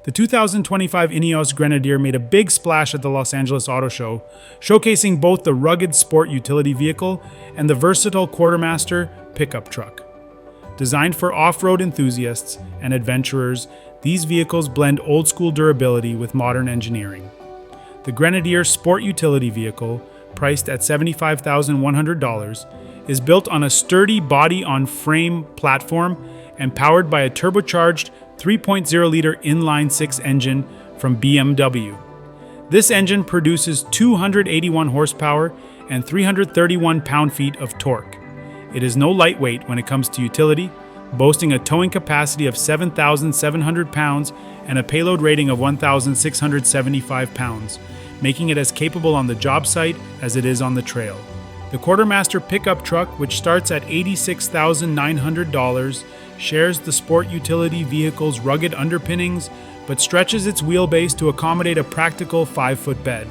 The 2025 INEOS Grenadier made a big splash at the Los Angeles Auto Show, showcasing both the rugged sport utility vehicle and the versatile Quartermaster pickup truck. Designed for off-road enthusiasts and adventurers, these vehicles blend old-school durability with modern engineering. The Grenadier Sport Utility Vehicle, priced at $75,100, is built on a sturdy body-on-frame platform and powered by a turbocharged 3.0-liter inline-six engine from BMW. This engine produces 281 horsepower and 331 pound-feet of torque. It is no lightweight when it comes to utility, boasting a towing capacity of 7,700 pounds and a payload rating of 1,675 pounds, making it as capable on the job site as it is on the trail. The Quartermaster pickup truck, which starts at $86,900, shares the sport utility vehicle's rugged underpinnings, but stretches its wheelbase to accommodate a practical 5-foot bed.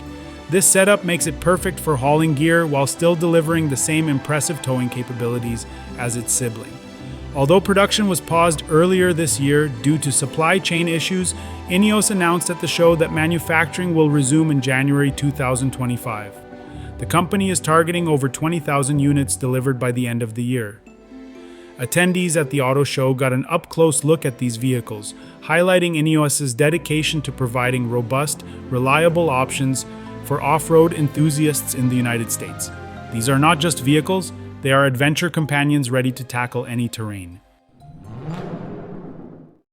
This setup makes it perfect for hauling gear while still delivering the same impressive towing capabilities as its sibling. Although production was paused earlier this year due to supply chain issues, INEOS announced at the show that manufacturing will resume in January 2025. The company is targeting over 20,000 units delivered by the end of the year. Attendees at the auto show got an up-close look at these vehicles, highlighting INEOS's dedication to providing robust, reliable options for off-road enthusiasts in the United States. These are not just vehicles, they are adventure companions ready to tackle any terrain.